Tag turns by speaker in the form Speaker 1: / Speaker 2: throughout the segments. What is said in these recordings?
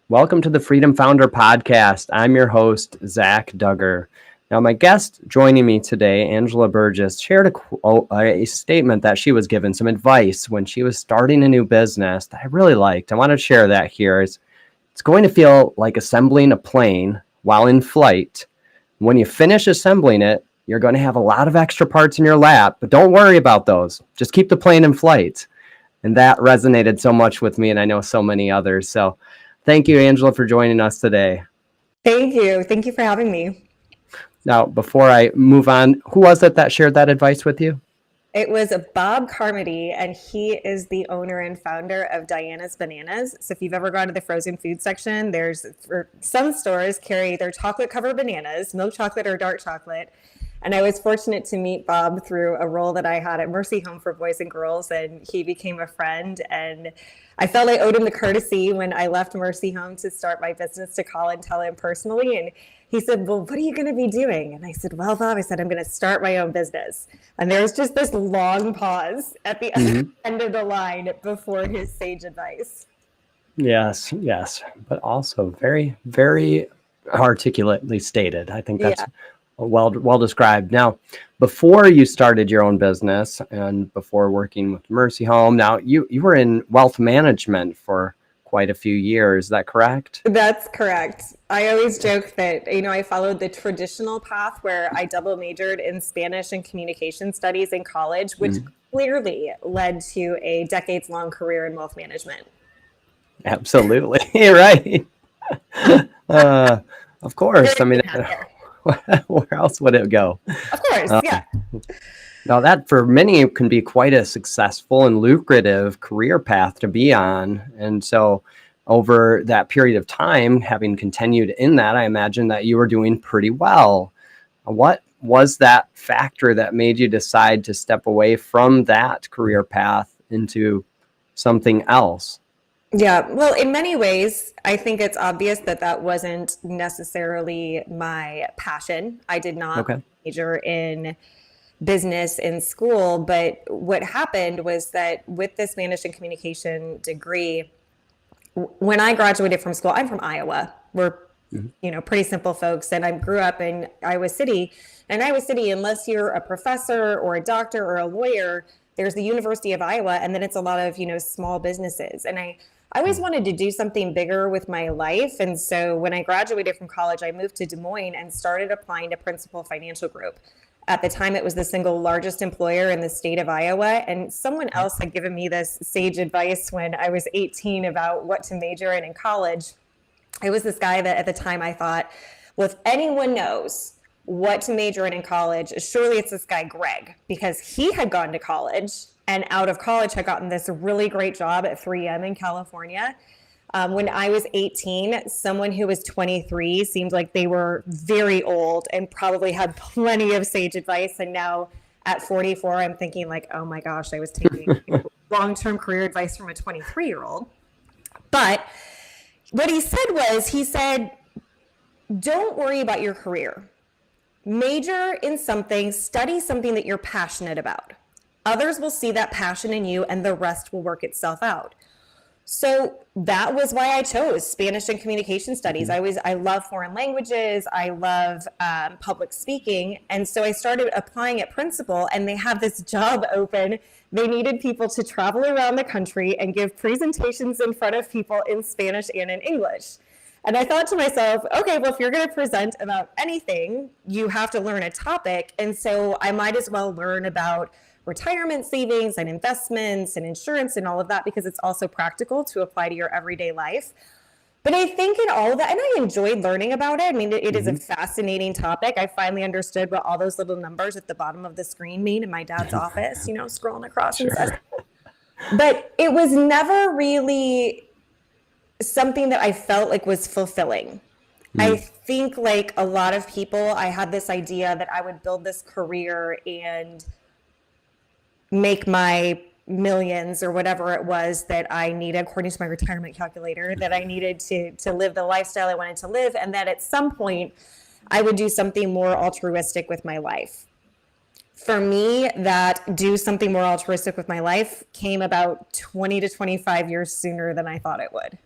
Speaker 1: Welcome to the Freedom Founder Podcast. I'm your host, Zach Duggar. Now, my guest joining me today, Angela Burgess, shared a statement that she was given, some advice when she was starting a new business that I really liked. I want to share that here. It's going to feel like assembling a plane while in flight. When you finish assembling it, you're going to have a lot of extra parts in your lap, but don't worry about those. Just keep the plane in flight. And that resonated so much with me, and I know so many others. So thank you, Angela, for joining us today.
Speaker 2: Thank you. Thank you for having me.
Speaker 1: Now, before I move on, who was it that shared that advice with you?
Speaker 2: It was Bob Carmody, and he is the owner and founder of Diana's Bananas. So if you've ever gone to the frozen food section, some stores carry their chocolate covered bananas, milk chocolate or dark chocolate. And I was fortunate to meet Bob through a role that I had at Mercy Home for Boys and Girls, and he became a friend. And I felt I owed him the courtesy when I left Mercy Home to start my business to call and tell him personally. And he said, well, what are you going to be doing? And I said, well, Bob, I'm going to start my own business. And there was just this long pause at the end of the line before his sage advice.
Speaker 1: Yes, but also very, very articulately stated. I think that's well described. Now, before you started your own business and before working with Mercy Home, now you were in wealth management for quite a few years. Is that correct?
Speaker 2: That's correct. I always joke that, I followed the traditional path where I double majored in Spanish and communication studies in college, which clearly led to a decades-long career in wealth management.
Speaker 1: Absolutely. Right. Of course. I mean, where else would it go?
Speaker 2: Of course, yeah.
Speaker 1: Now that for many can be quite a successful and lucrative career path to be on. And so over that period of time, having continued in that, I imagine that you were doing pretty well. What was that factor that made you decide to step away from that career path into something else?
Speaker 2: Yeah, well, in many ways, I think it's obvious that wasn't necessarily my passion. I did not major in business in school, but what happened was that with this Spanish and communication degree, when I graduated from school, I'm from Iowa. We're, pretty simple folks. And I grew up in Iowa City. And Iowa City, unless you're a professor or a doctor or a lawyer, there's the University of Iowa, and then it's a lot of, small businesses. And I always wanted to do something bigger with my life. And so when I graduated from college, I moved to Des Moines and started applying to Principal Financial Group. At the time, it was the single largest employer in the state of Iowa. And someone else had given me this sage advice when I was 18 about what to major in college. It was this guy that at the time I thought, well, if anyone knows what to major in college, surely it's this guy, Greg, because he had gone to college and out of college had gotten this really great job at 3M in California. When I was 18, someone who was 23 seemed like they were very old and probably had plenty of sage advice. And now at 44, I'm thinking like, oh my gosh, I was taking long-term career advice from a 23-year-old. But what he said, don't worry about your career. Major in something, study something that you're passionate about. Others will see that passion in you and the rest will work itself out. So that was why I chose Spanish and communication studies. I love foreign languages. I love public speaking. And so I started applying at Principal, and they have this job open. They needed people to travel around the country and give presentations in front of people in Spanish and in English. And I thought to myself, okay, well, if you're going to present about anything, you have to learn a topic. And so I might as well learn about retirement savings and investments and insurance and all of that, because it's also practical to apply to your everyday life. But I think in all of that, and I enjoyed learning about it. I mean, it is a fascinating topic. I finally understood what all those little numbers at the bottom of the screen mean in my dad's office, scrolling across and stuff. But it was never really something that I felt like was fulfilling. I think like a lot of people, I had this idea that I would build this career and make my millions or whatever it was that I needed, according to my retirement calculator, that I needed to live the lifestyle I wanted to live. And that at some point I would do something more altruistic with my life. For me, that do something more altruistic with my life came about 20 to 25 years sooner than I thought it would.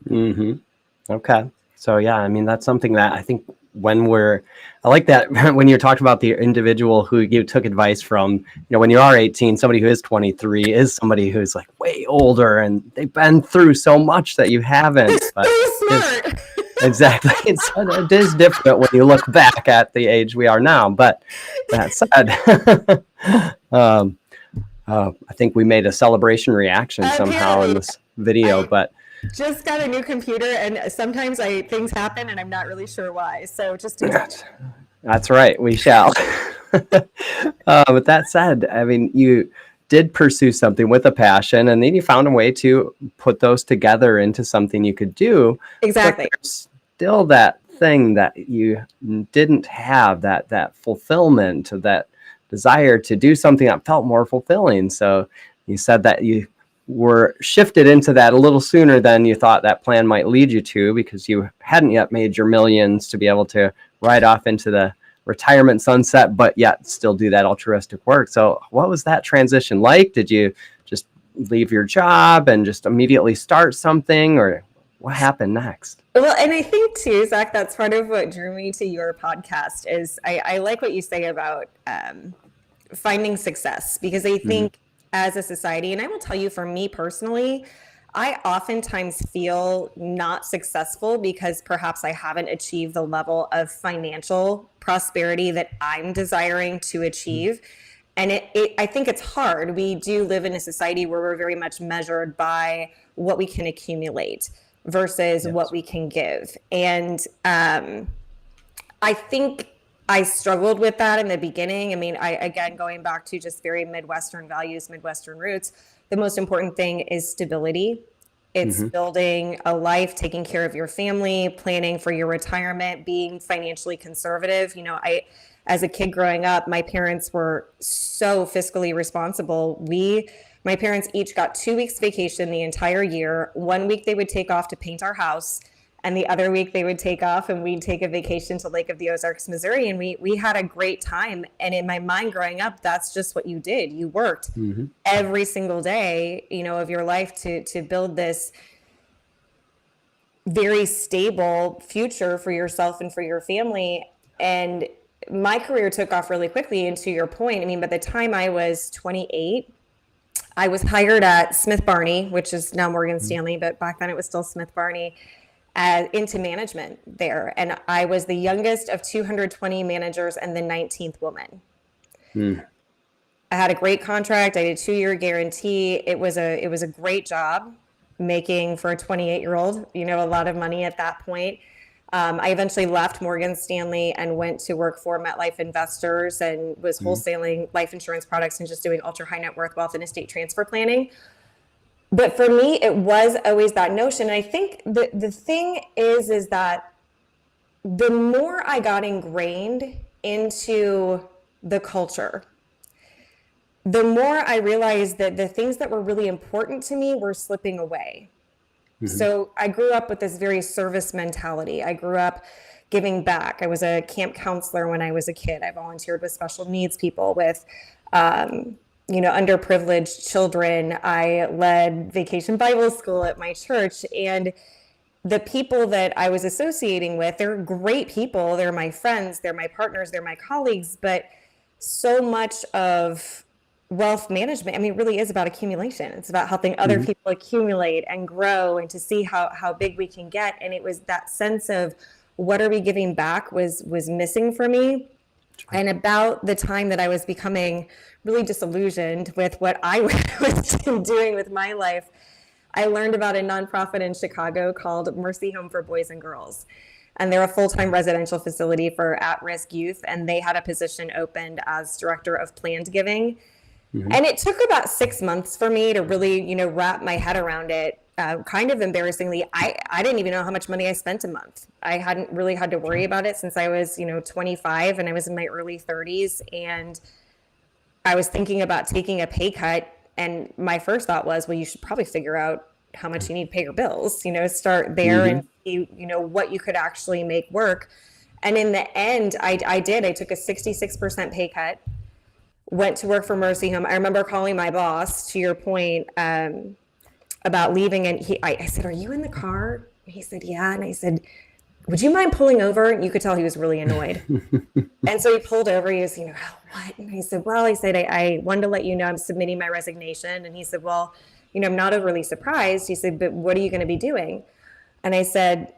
Speaker 1: Mm-hmm. Okay. So yeah, I mean, that's something that I think I like that when you're talking about the individual who you took advice from, when you are 18, somebody who is 23 is somebody who's like way older and they've been through so much that you haven't, but
Speaker 2: So
Speaker 1: it's
Speaker 2: smart.
Speaker 1: exactly, it is different when you look back at the age we are now. But that said, um, I think we made a celebration reaction somehow in
Speaker 2: Apparently,
Speaker 1: this video,
Speaker 2: I
Speaker 1: but
Speaker 2: just got a new computer, and sometimes things happen, and I'm not really sure why. So just ignore it.
Speaker 1: that's right. We shall. With that said, I mean, you did pursue something with a passion, and then you found a way to put those together into something you could do. But
Speaker 2: Exactly.
Speaker 1: there's still that thing that you didn't have, that fulfillment, that desire to do something that felt more fulfilling. So you said that you were shifted into that a little sooner than you thought that plan might lead you to, because you hadn't yet made your millions to be able to ride off into the retirement sunset, but yet still do that altruistic work. So what was that transition like? Did you just leave your job and just immediately start something, or what happened next?
Speaker 2: Well, and I think too, Zach, that's part of what drew me to your podcast is I like what you say about finding success, because I
Speaker 1: Mm-hmm.
Speaker 2: think as a society, and I will tell you for me personally, I oftentimes feel not successful because perhaps I haven't achieved the level of financial prosperity that I'm desiring to achieve. And I think it's hard. We do live in a society where we're very much measured by what we can accumulate versus what
Speaker 1: Yes.
Speaker 2: we can give. And I think I struggled with that in the beginning. I mean, again, going back to just very Midwestern values, Midwestern roots, the most important thing is stability. It's
Speaker 1: Mm-hmm.
Speaker 2: building a life, taking care of your family, planning for your retirement, being financially conservative. As a kid growing up, my parents were so fiscally responsible. My parents each got 2 weeks vacation the entire year. 1 week they would take off to paint our house, and the other week they would take off and we'd take a vacation to Lake of the Ozarks, Missouri. And we had a great time. And in my mind growing up, that's just what you did. You worked
Speaker 1: Mm-hmm.
Speaker 2: every single day, of your life to build this very stable future for yourself and for your family. And my career took off really quickly. And to your point, I mean, by the time I was 28, I was hired at Smith Barney, which is now Morgan Stanley, but back then it was still Smith Barney, into management there. And I was the youngest of 220 managers and the 19th woman.
Speaker 1: Mm-hmm.
Speaker 2: I had a great contract. I did a 2-year guarantee. It was a great job, making for a 28-year-old, a lot of money at that point. I eventually left Morgan Stanley and went to work for MetLife Investors and was wholesaling life insurance products and just doing ultra high net worth wealth and estate transfer planning. But for me, it was always that notion. And I think the thing is that the more I got ingrained into the culture, the more I realized that the things that were really important to me were slipping away.
Speaker 1: Mm-hmm.
Speaker 2: So I grew up with this very service mentality. I grew up giving back. I was a camp counselor when I was a kid. I volunteered with special needs people, with underprivileged children. I led vacation Bible school at my church. And the people that I was associating with, they're great people. They're my friends, they're my partners, they're my colleagues. But so much of wealth management, I mean, it really is about accumulation. It's about helping other
Speaker 1: Mm-hmm.
Speaker 2: people accumulate and grow and to see how big we can get. And it was that sense of what are we giving back was missing for me. And about the time that I was becoming really disillusioned with what I was doing with my life, I learned about a nonprofit in Chicago called Mercy Home for Boys and Girls. And they're a full-time residential facility for at-risk youth. And they had a position opened as director of planned giving.
Speaker 1: Mm-hmm.
Speaker 2: And it took about 6 months for me to really, wrap my head around it. Kind of embarrassingly, I didn't even know how much money I spent a month. I hadn't really had to worry about it since I was, 25, and I was in my early 30s. And I was thinking about taking a pay cut. And my first thought was, well, you should probably figure out how much you need to pay your bills, start there
Speaker 1: Mm-hmm.
Speaker 2: and see, what you could actually make work. And in the end, I did. I took a 66% pay cut, went to work for Mercy Home. I remember calling my boss, to your point, about leaving. And I said, are you in the car? He said, yeah. And I said, would you mind pulling over? And you could tell he was really annoyed. And so he pulled over. He was, oh, what? And I said, well, I wanted to let you know I'm submitting my resignation. And he said, well, I'm not overly surprised. He said, but what are you going to be doing? And I said,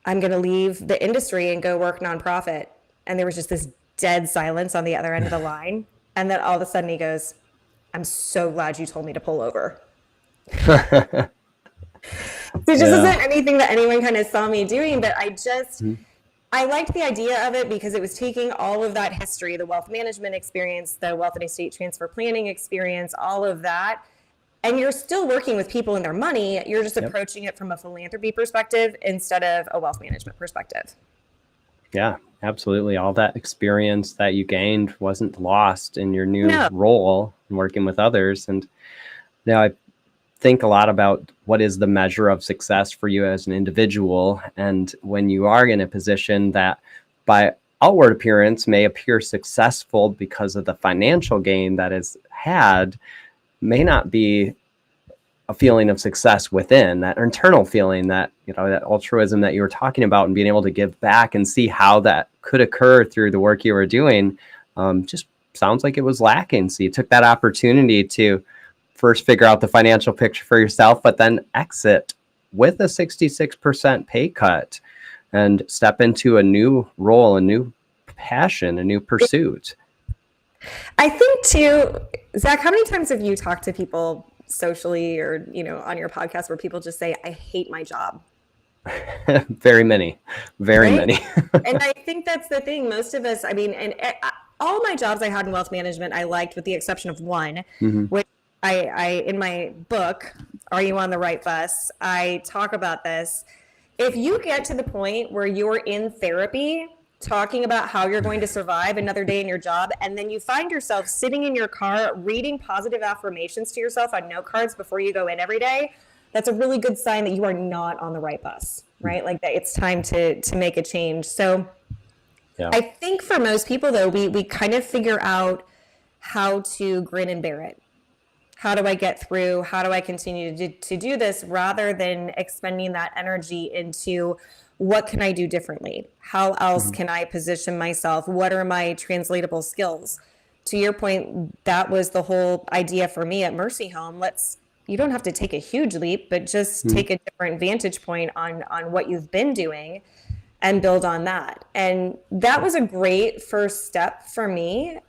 Speaker 2: I'm going to leave the industry and go work nonprofit. And there was just this dead silence on the other end of the line. And then all of a sudden he goes, I'm so glad you told me to pull over. So it just isn't anything that anyone kind of saw me doing, but I liked the idea of it because it was taking all of that history, the wealth management experience, the wealth and estate transfer planning experience, all of that. And you're still working with people and their money. You're just approaching it from a philanthropy perspective instead of a wealth management perspective.
Speaker 1: Yeah, absolutely. All that experience that you gained wasn't lost in your new role and working with others. And now I think a lot about what is the measure of success for you as an individual. And when you are in a position that by outward appearance may appear successful because of the financial gain that is had, may not be a feeling of success within, that internal feeling, that, that altruism that you were talking about, and being able to give back and see how that could occur through the work you were doing, just sounds like it was lacking. So you took that opportunity to first figure out the financial picture for yourself, but then exit with a 66% pay cut and step into a new role, a new passion, a new pursuit.
Speaker 2: I think too, Zach, how many times have you talked to people socially or, on your podcast where people just say, I hate my job?
Speaker 1: Very many. And
Speaker 2: I think that's the thing. Most of us, all my jobs I had in wealth management, I liked, with the exception of one, which I in my book, Are You on the Right Bus? I talk about this. If you get to the point where you're in therapy talking about how you're going to survive another day in your job, and then you find yourself sitting in your car reading positive affirmations to yourself on note cards before you go in every day, that's a really good sign that you are not on the right bus, right? Like that it's time to make a change. So I think for most people, though, we kind of figure out how to grin and bear it. How do I get through? How do I continue to do this, rather than expending that energy into what can I do differently? How else can I position myself? What are my translatable skills? To your point, that was the whole idea for me at Mercy Home. You don't have to take a huge leap, but just take a different vantage point on what you've been doing and build on that. And that was a great first step for me.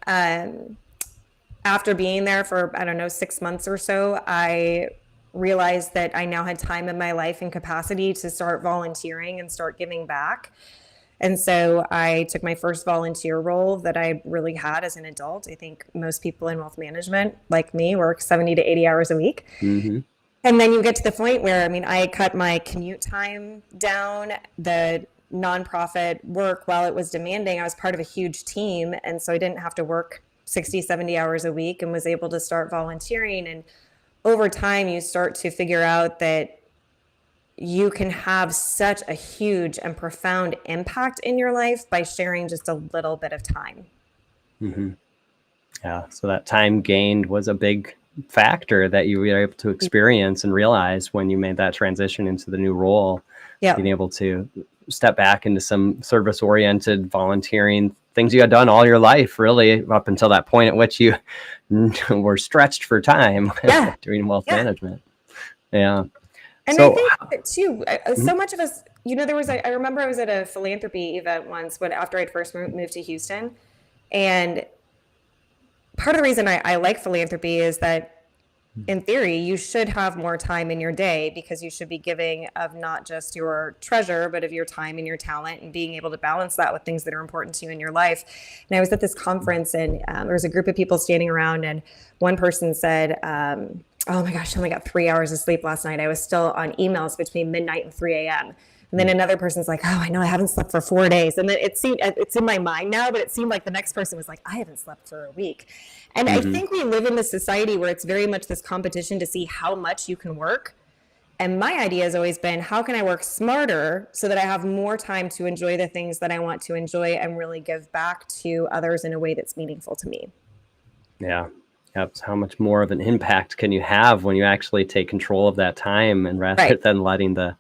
Speaker 2: After being there for, 6 months or so, I realized that I now had time in my life and capacity to start volunteering and start giving back. And so I took my first volunteer role that I really had as an adult. I think most people in wealth management, like me, work 70 to 80 hours a week. And then you get to the point where, I cut my commute time down. The nonprofit work, while it was demanding, I was part of a huge team. And so I didn't have to work 60, 70 hours a week, and was able to start volunteering. And over time, you start to figure out that you can have such a huge and profound impact in your life by sharing just a little bit of time.
Speaker 1: Yeah. So that time gained was a big factor that you were able to experience and realize when you made that transition into the new role, being able to step back into some service-oriented volunteering, things you had done all your life, really, up until that point at which you were stretched for time doing wealth management. Yeah.
Speaker 2: And so, I think too, so much of us, I remember I was at a philanthropy event once after I'd first moved to Houston. And part of the reason I like philanthropy is that, in theory, you should have more time in your day, because you should be giving of not just your treasure, but of your time and your talent, and being able to balance that with things that are important to you in your life. And I was at this conference, and there was a group of people standing around, and one person said, oh my gosh, I only got 3 hours of sleep last night. I was still on emails between midnight and 3 a.m. And then another person's like, oh, I know I haven't slept for 4 days. And then it's in my mind now, but it seemed like the next person was like, I haven't slept for a week. And I think we live in this society where it's very much this competition to see how much you can work. And my idea has always been, how can I work smarter so that I have more time to enjoy the things that I want to enjoy and really give back to others in a way that's meaningful to me?
Speaker 1: Yeah. Yep. How much more of an impact can you have when you actually take control of that time, and rather than letting the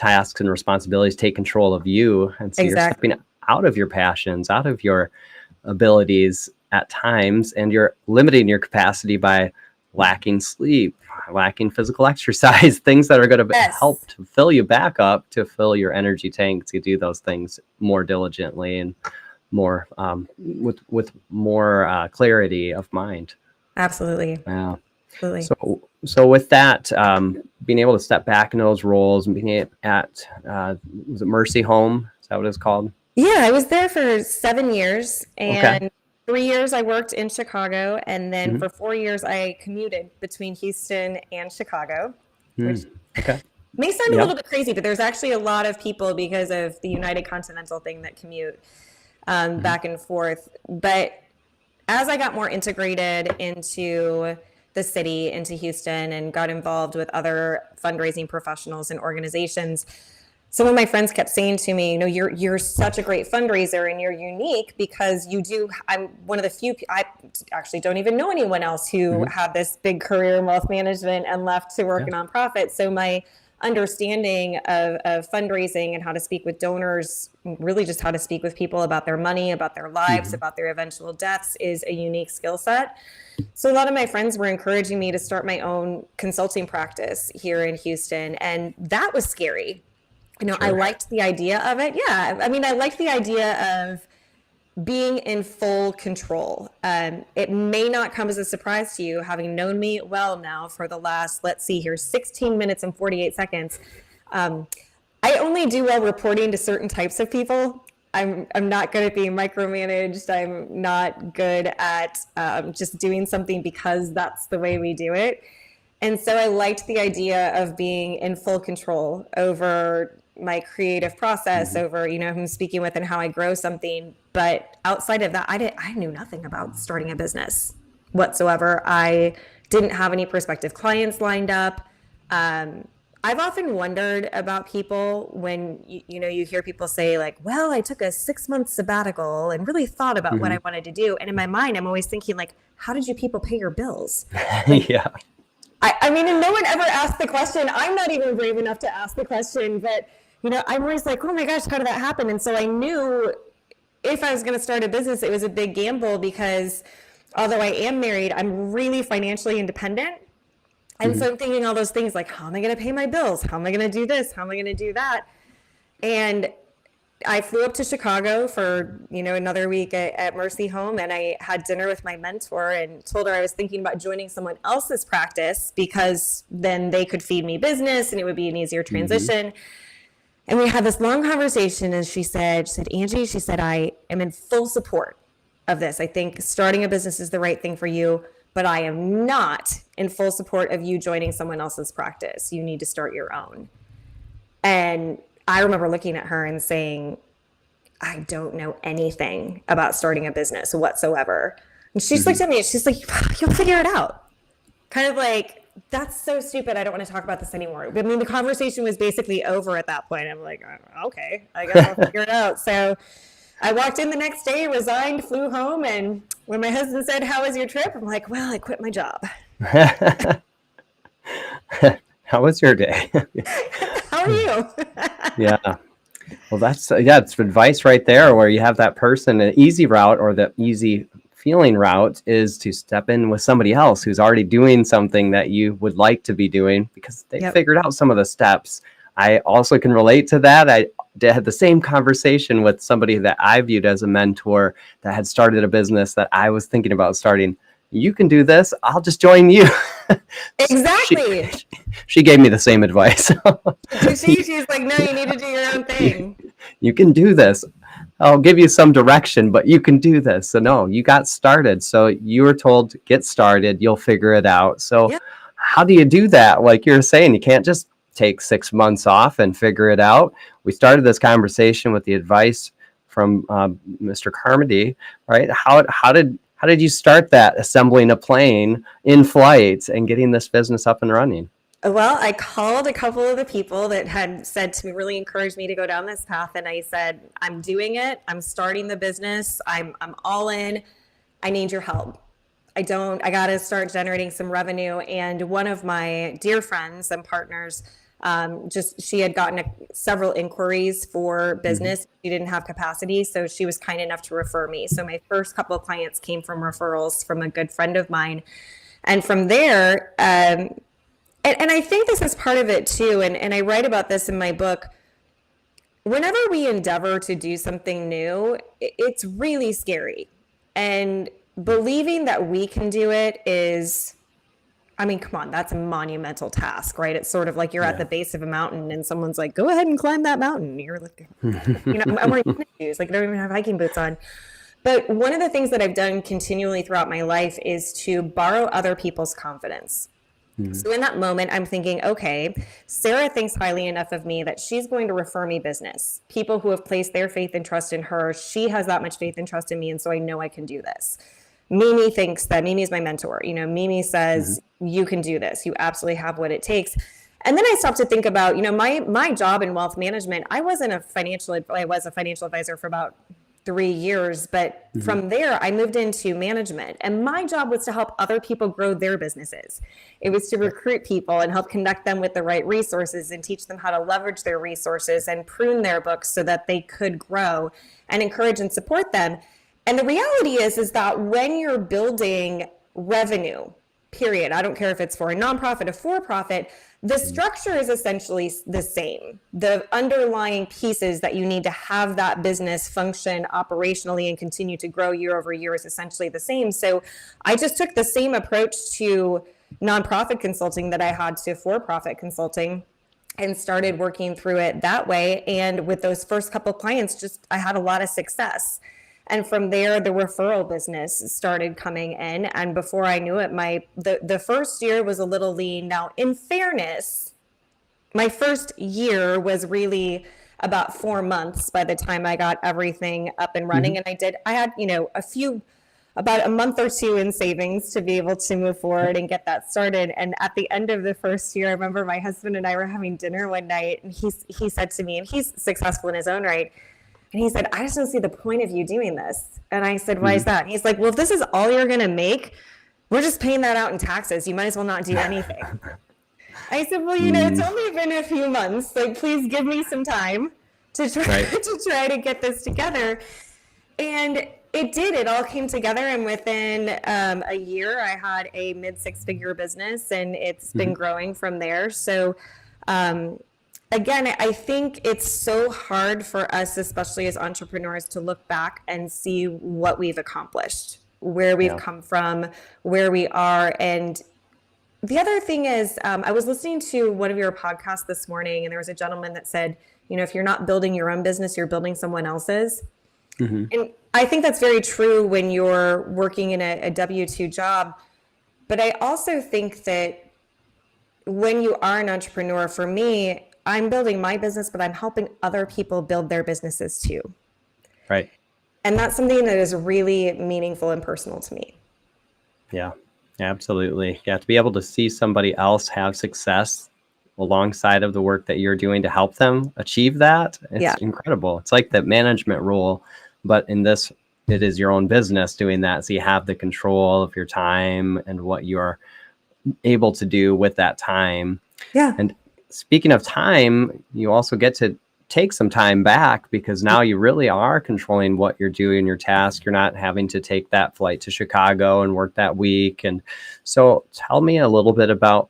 Speaker 1: tasks and responsibilities take control of you. And so you're stepping out of your passions, out of your abilities at times, and you're limiting your capacity by lacking sleep, lacking physical exercise, things that are going to help to fill you back up, to fill your energy tank, to do those things more diligently and more with more clarity of mind.
Speaker 2: Absolutely.
Speaker 1: Yeah.
Speaker 2: Absolutely.
Speaker 1: So with that, being able to step back in those roles and being at was it Mercy Home? Is that what it's called?
Speaker 2: Yeah, I was there for 7 years, and 3 years I worked in Chicago, and then for 4 years I commuted between Houston and Chicago, which may sound a little bit crazy, but there's actually a lot of people, because of the United Continental thing, that commute back and forth. But as I got more integrated into the city, into Houston, and got involved with other fundraising professionals and organizations, some of my friends kept saying to me, you're such a great fundraiser, and you're unique because I'm one of the few, I actually don't even know anyone else who had this big career in wealth management and left to work in nonprofit. So my understanding of fundraising and how to speak with donors, really just how to speak with people about their money, about their lives, about their eventual deaths, is a unique skill set. So a lot of my friends were encouraging me to start my own consulting practice here in Houston. And that was scary. I liked the idea of it. Yeah. I mean, I liked the idea of being in full control. It may not come as a surprise to you, having known me well now for the last, 16 minutes and 48 seconds. I only do well reporting to certain types of people. I'm not good at being micromanaged. I'm not good at just doing something because that's the way we do it. And so I liked the idea of being in full control over my creative process, over, who I'm speaking with and how I grow something. But outside of that, I knew nothing about starting a business whatsoever. I didn't have any prospective clients lined up. I've often wondered about people when you hear people say, like, well, I took a 6-month sabbatical and really thought about what I wanted to do. And in my mind, I'm always thinking, like, how did you people pay your bills? I mean, and no one ever asked the question. I'm not even brave enough to ask the question, but I'm always like, oh my gosh, how did that happen? And so I knew if I was going to start a business, it was a big gamble, because although I am married, I'm really financially independent. And so I'm thinking all those things, like, how am I going to pay my bills? How am I going to do this? How am I going to do that? And I flew up to Chicago for, another week at Mercy Home, and I had dinner with my mentor and told her I was thinking about joining someone else's practice, because then they could feed me business and it would be an easier transition. And we had this long conversation, and she said, Angie, I am in full support of this. I think starting a business is the right thing for you, but I am not in full support of you joining someone else's practice. You need to start your own. And I remember looking at her and saying, I don't know anything about starting a business whatsoever. And she looked at me and she's like, you'll figure it out. Kind of like, that's so stupid. I don't want to talk about this anymore. I mean, the conversation was basically over at that point. I'm like, okay, I guess I'll figure it out. So I walked in the next day, resigned, flew home. And when my husband said, how was your trip? I'm like, well, I quit my job.
Speaker 1: How was your day?
Speaker 2: How are you?
Speaker 1: Yeah. Well, it's advice right there, where you have that person. An easy route, or the easy feeling route, is to step in with somebody else who's already doing something that you would like to be doing, because they figured out some of the steps. I also can relate to that. I had the same conversation with somebody that I viewed as a mentor that had started a business that I was thinking about starting. You can do this. I'll just join you.
Speaker 2: Exactly.
Speaker 1: She gave me the same advice.
Speaker 2: She's like, no, you need to do your own thing.
Speaker 1: You can do this. I'll give you some direction, but you can do this. So no, you got started. So you were told, get started. You'll figure it out. So how do you do that? Like you're saying, you can't just take 6 months off and figure it out. We started this conversation with the advice from Mr. Carmody, right? How did you start that, assembling a plane in flight and getting this business up and running?
Speaker 2: Well, I called a couple of the people that had said to me, really encouraged me to go down this path. And I said, I'm doing it. I'm starting the business. I'm all in. I need your help. I got to start generating some revenue. And one of my dear friends and partners Just she had gotten several inquiries for business. She didn't have capacity, so she was kind enough to refer me. So my first couple of clients came from referrals from a good friend of mine. And from there, and I think this is part of it too, and I write about this in my book. Whenever we endeavor to do something new, it's really scary. And believing that we can do it is, I mean, come on, that's a monumental task, right? It's sort of like you're at the base of a mountain and someone's like, go ahead and climb that mountain. You're like, I'm wearing tennis shoes, like I don't even have hiking boots on. But one of the things that I've done continually throughout my life is to borrow other people's confidence. So in that moment, I'm thinking, okay, Sarah thinks highly enough of me that she's going to refer me business. People who have placed their faith and trust in her, she has that much faith and trust in me, and so I know I can do this. Mimi thinks that Mimi is my mentor. Mimi says, you can do this. You absolutely have what it takes. And then I stopped to think about, my job in wealth management. I was a financial advisor for about 3 years, but from there I moved into management, and my job was to help other people grow their businesses. It was to recruit people and help connect them with the right resources and teach them how to leverage their resources and prune their books so that they could grow and encourage and support them. And the reality is that when you're building revenue, period, I don't care if it's for a nonprofit or for-profit, the structure is essentially the same. The underlying pieces that you need to have that business function operationally and continue to grow year over year is essentially the same. So I just took the same approach to nonprofit consulting that I had to for-profit consulting and started working through it that way. And with those first couple of clients, I had a lot of success. And from there, the referral business started coming in. And before I knew it, the first year was a little lean. Now, in fairness, my first year was really about 4 months by the time I got everything up and running. And I had, about a month or two in savings to be able to move forward and get that started. And at the end of the first year, I remember my husband and I were having dinner one night, and he said to me, and he's successful in his own right, and he said, I just don't see the point of you doing this. And I said, why is that? And he's like, well, if this is all you're going to make, we're just paying that out in taxes. You might as well not do anything. I said, well, it's only been a few months. Like, please give me some time to try to get this together. And it did. It all came together. And within a year, I had a mid-six-figure business, and it's been growing from there. So, again, I think it's so hard for us, especially as entrepreneurs, to look back and see what we've accomplished, where we've come from, where we are. And the other thing is, I was listening to one of your podcasts this morning, and there was a gentleman that said, if you're not building your own business, you're building someone else's. And I think that's very true when you're working in a W-2 job. But I also think that when you are an entrepreneur, for me, I'm building my business, but I'm helping other people build their businesses too.
Speaker 1: Right.
Speaker 2: And that's something that is really meaningful and personal to me.
Speaker 1: Yeah, absolutely. Yeah, to be able to see somebody else have success alongside of the work that you're doing to help them achieve that, it's incredible. It's like the management role, but in this, it is your own business doing that. So you have the control of your time and what you're able to do with that time. Yeah. And speaking of time, you also get to take some time back, because now you really are controlling what you're doing, your task. You're not having to take that flight to Chicago and work that week. And so tell me a little bit about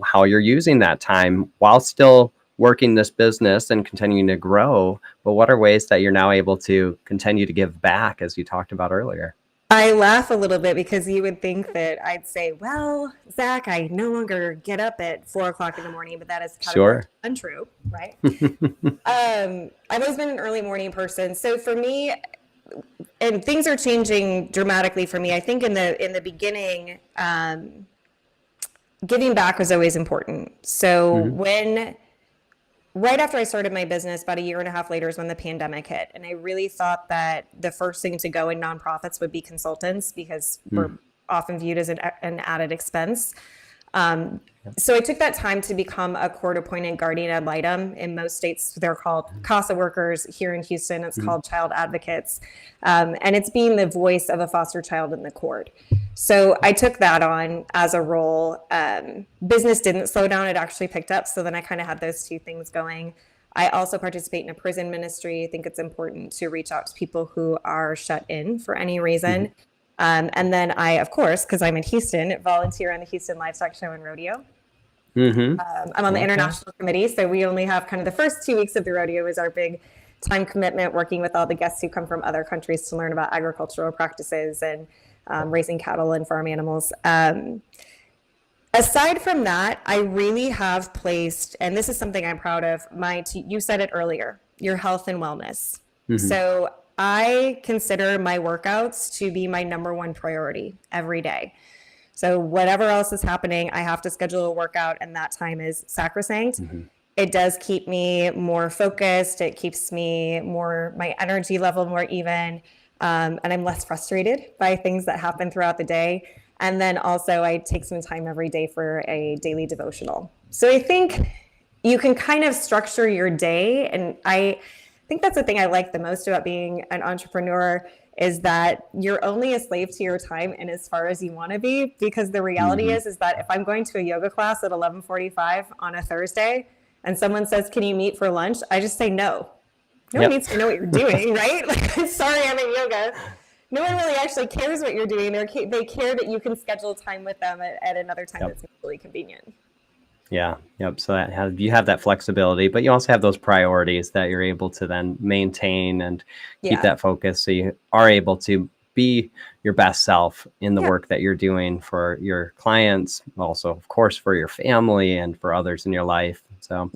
Speaker 1: how you're using that time while still working this business and continuing to grow. But what are ways that you're now able to continue to give back, as you talked about earlier?
Speaker 2: I laugh a little bit because you would think that I'd say, well, Zach, I no longer get up at 4 o'clock in the morning, but that is kind of untrue, right? I've always been an early morning person. So for me, and things are changing dramatically for me. I think in the beginning, giving back was always important. So right after I started my business, about a year and a half later is when the pandemic hit. And I really thought that the first thing to go in nonprofits would be consultants, because we're often viewed as an added expense. So I took that time to become a court-appointed guardian ad litem. In most states, they're called CASA workers. Here in Houston, it's called child advocates. And it's being the voice of a foster child in the court. So I took that on as a role. Business didn't slow down. It actually picked up. So then I kind of had those two things going. I also participate in a prison ministry. I think it's important to reach out to people who are shut in for any reason. And then I, of course, because I'm in Houston, volunteer on the Houston Livestock Show and Rodeo. I'm on the international committee, so we only have kind of the first 2 weeks of the rodeo is our big time commitment, working with all the guests who come from other countries to learn about agricultural practices and raising cattle and farm animals. Aside from that, I really have placed, and this is something I'm proud of, you said it earlier, your health and wellness. So I consider my workouts to be my number one priority every day. So whatever else is happening, I have to schedule a workout, and that time is sacrosanct. It does keep me more focused. It keeps me my energy level more even, and I'm less frustrated by things that happen throughout the day. And then also I take some time every day for a daily devotional. So I think you can kind of structure your day. And I think that's the thing I like the most about being an entrepreneur is that you're only a slave to your time and as far as you want to be, because the reality is that if I'm going to a yoga class at 11:45 on a Thursday and someone says, can you meet for lunch? I just say no. No one needs to know what you're doing, right? Like, I'm sorry, I'm in yoga. No one really actually cares what you're doing. They care that you can schedule time with them at another time that's really convenient.
Speaker 1: So you have that flexibility, but you also have those priorities that you're able to then maintain and keep that focus. So you are able to be your best self in the work that you're doing for your clients, also, of course, for your family and for others in your life. So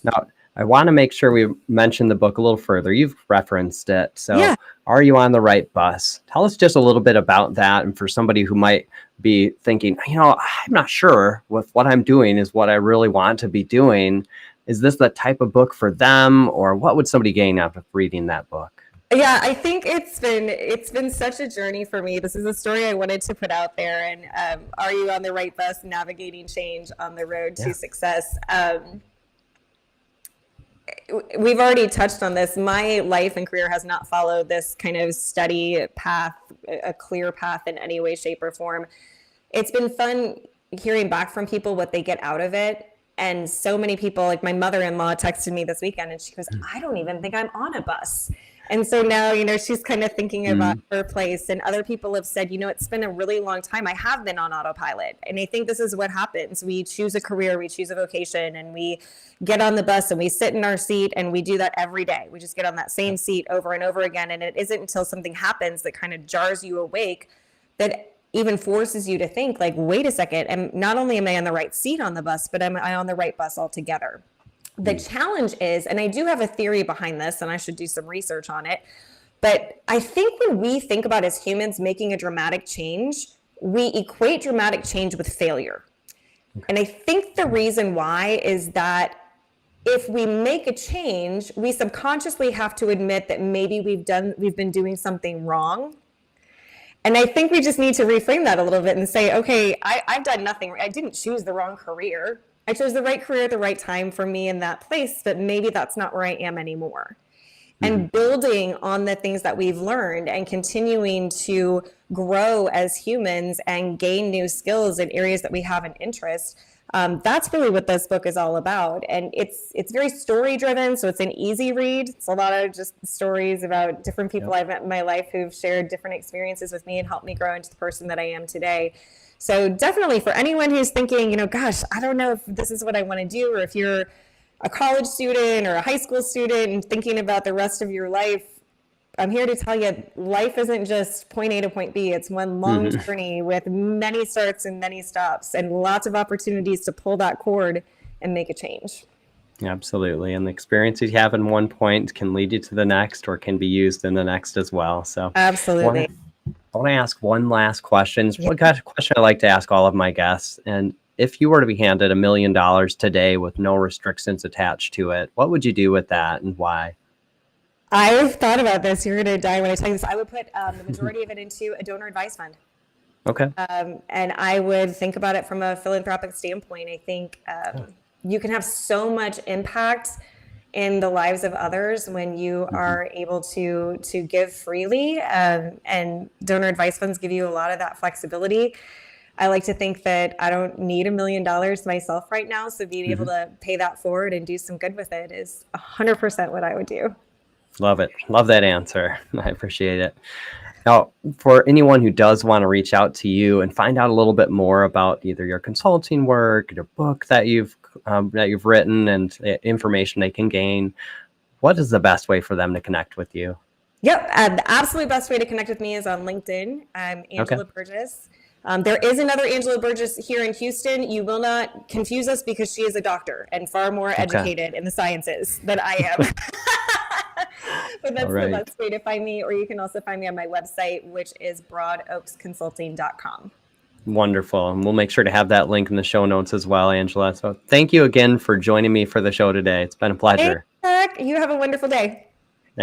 Speaker 1: now I want to make sure we mention the book a little further. You've referenced it. So Are You on the Right Bus? Tell us just a little bit about that. And for somebody who might be thinking, I'm not sure if what I'm doing is what I really want to be doing. Is this the type of book for them, or what would somebody gain out of reading that book?
Speaker 2: Yeah, I think it's been such a journey for me. This is a story I wanted to put out there. And Are You on the Right Bus? Navigating Change on the Road to Success. We've already touched on this. My life and career has not followed this kind of steady path, a clear path in any way, shape, or form. It's been fun hearing back from people what they get out of it. And so many people, like my mother-in-law texted me this weekend and she goes, I don't even think I'm on a bus. And so now, she's kind of thinking about her place, and other people have said, it's been a really long time. I have been on autopilot. And I think this is what happens. We choose a career, we choose a vocation, and we get on the bus and we sit in our seat, and we do that every day. We just get on that same seat over and over again. And it isn't until something happens that kind of jars you awake that even forces you to think like, wait a second. And not only am I on the right seat on the bus, but am I on the right bus altogether? The challenge is, and I do have a theory behind this, and I should do some research on it, but I think when we think about as humans making a dramatic change, we equate dramatic change with failure. And I think the reason why is that if we make a change, we subconsciously have to admit that maybe we've been doing something wrong. And I think we just need to reframe that a little bit and say, okay, I've done nothing. I didn't choose the wrong career. I chose the right career at the right time for me in that place, but maybe that's not where I am anymore. And building on the things that we've learned and continuing to grow as humans and gain new skills in areas that we have an interest. That's really what this book is all about. And it's very story driven. So it's an easy read. It's a lot of just stories about different people I've met in my life who've shared different experiences with me and helped me grow into the person that I am today. So definitely for anyone who's thinking, gosh, I don't know if this is what I want to do, or if you're a college student or a high school student and thinking about the rest of your life, I'm here to tell you, life isn't just point A to point B. It's one long journey with many starts and many stops and lots of opportunities to pull that cord and make a change.
Speaker 1: Absolutely. And the experiences you have in one point can lead you to the next, or can be used in the next as well. So
Speaker 2: absolutely.
Speaker 1: I want to ask one last question. It's one question I like to ask all of my guests. And if you were to be handed $1 million today with no restrictions attached to it, what would you do with that and why?
Speaker 2: I've thought about this. You're going to die when I tell you this. I would put the majority of it into a donor advised fund.
Speaker 1: Okay.
Speaker 2: And I would think about it from a philanthropic standpoint. I think you can have so much impact in the lives of others when you are able to give freely, and donor advice funds give you a lot of that flexibility. I like to think that I don't need $1 million myself right now, so being able to pay that forward and do some good with it is 100% what I would do.
Speaker 1: Love it. Love that answer. I appreciate it. Now, for anyone who does want to reach out to you and find out a little bit more about either your consulting work, your book that you've written, and information they can gain, what is the best way for them to connect with you?
Speaker 2: Yep, the absolute best way to connect with me is on LinkedIn. I'm Angela Burgess. There is another Angela Burgess here in Houston. You will not confuse us because she is a doctor and far more educated in the sciences than I am. But that's the best way to find me. Or you can also find me on my website, which is broadoaksconsulting.com.
Speaker 1: Wonderful. And we'll make sure to have that link in the show notes as well, Angela. So thank you again for joining me for the show today. It's been a pleasure.
Speaker 2: Thanks, Zach. You have a wonderful day.